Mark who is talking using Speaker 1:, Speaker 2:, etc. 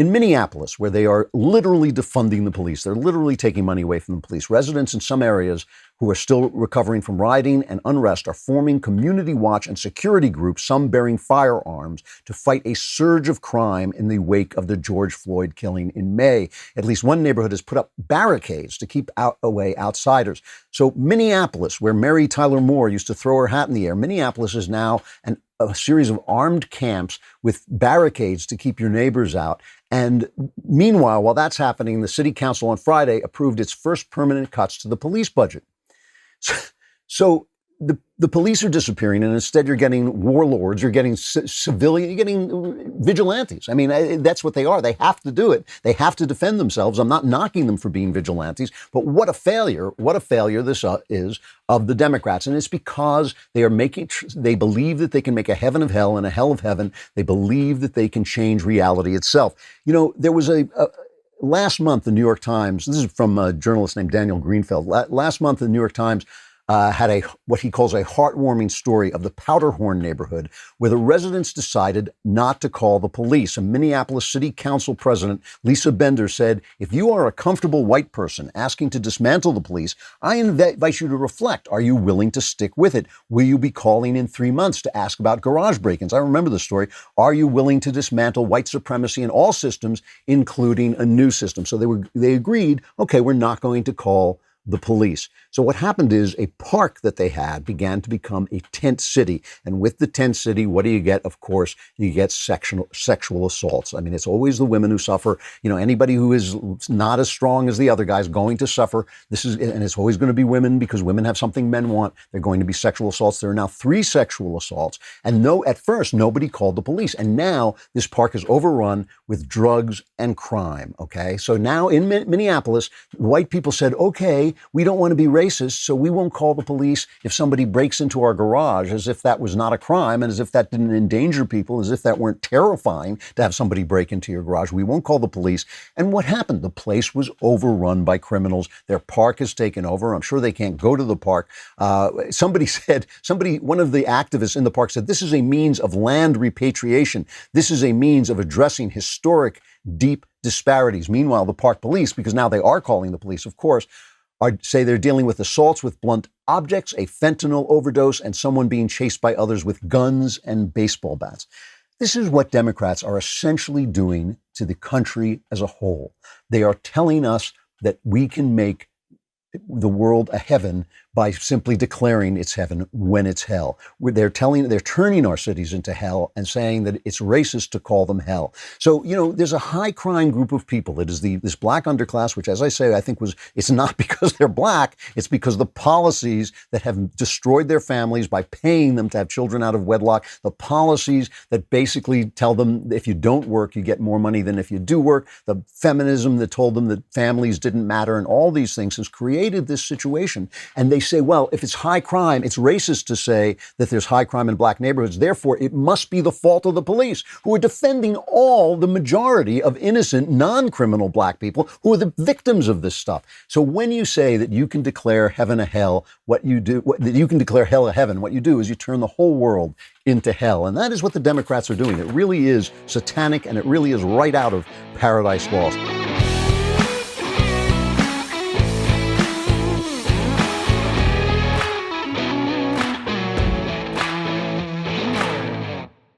Speaker 1: In Minneapolis, where they are literally defunding the police, they're literally taking money away from the police. Residents in some areas who are still recovering from rioting and unrest are forming community watch and security groups, some bearing firearms, to fight a surge of crime in the wake of the George Floyd killing in May. At least one neighborhood has put up barricades to keep away outsiders. So Minneapolis, where Mary Tyler Moore used to throw her hat in the air, Minneapolis is now a series of armed camps with barricades to keep your neighbors out. And meanwhile, while that's happening, the city council on Friday approved its first permanent cuts to the police budget. So the police are disappearing, and instead you're getting warlords, you're getting civilian, you're getting vigilantes. I mean, that's what they are. They have to do it. They have to defend themselves. I'm not knocking them for being vigilantes, but what a failure this is of the Democrats. And it's because they are they believe that they can make a heaven of hell and a hell of heaven. They believe that they can change reality itself. You know, there was last month, the New York Times, this is from a journalist named Daniel Greenfeld. Last month, the New York Times had what he calls a heartwarming story of the Powderhorn neighborhood, where the residents decided not to call the police. A Minneapolis City Council president, Lisa Bender, said, "If you are a comfortable white person asking to dismantle the police, I invite you to reflect. Are you willing to stick with it? Will you be calling in 3 months to ask about garage break-ins?" I remember the story. Are you willing to dismantle white supremacy in all systems, including a new system? So they agreed, okay, we're not going to call the police. So what happened is a park that they had began to become a tent city. And with the tent city, what do you get? Of course, you get sexual assaults. I mean, it's always the women who suffer. You know, anybody who is not as strong as the other guy is going to suffer. And it's always going to be women, because women have something men want. They're going to be sexual assaults. There are now 3 sexual assaults. And at first, nobody called the police. And now this park is overrun with drugs and crime. Okay. So now in Minneapolis, white people said, okay, we don't want to be racist, so we won't call the police if somebody breaks into our garage, as if that was not a crime, and as if that didn't endanger people, as if that weren't terrifying to have somebody break into your garage. We won't call the police. And what happened? The place was overrun by criminals. Their park is taken over. I'm sure they can't go to the park. One of the activists in the park said, this is a means of land repatriation. This is a means of addressing historic, deep disparities. Meanwhile, the park police, because now they are calling the police, of course, say they're dealing with assaults with blunt objects, a fentanyl overdose, and someone being chased by others with guns and baseball bats. This is what Democrats are essentially doing to the country as a whole. They are telling us that we can make the world a heaven by simply declaring it's heaven when it's hell. They're turning our cities into hell and saying that it's racist to call them hell. So, you know, there's a high crime group of people. It is this black underclass, which, as I say, I think it's not because they're black. It's because the policies that have destroyed their families by paying them to have children out of wedlock, the policies that basically tell them if you don't work, you get more money than if you do work, the feminism that told them that families didn't matter, and all these things has created this situation. And they say, well, if it's high crime, it's racist to say that there's high crime in black neighborhoods. Therefore, it must be the fault of the police, who are defending the majority of innocent, non-criminal black people who are the victims of this stuff. So when you say that you can declare heaven a hell, that you can declare hell a heaven, what you do is you turn the whole world into hell. And that is what the Democrats are doing. It really is satanic, and it really is right out of Paradise Lost.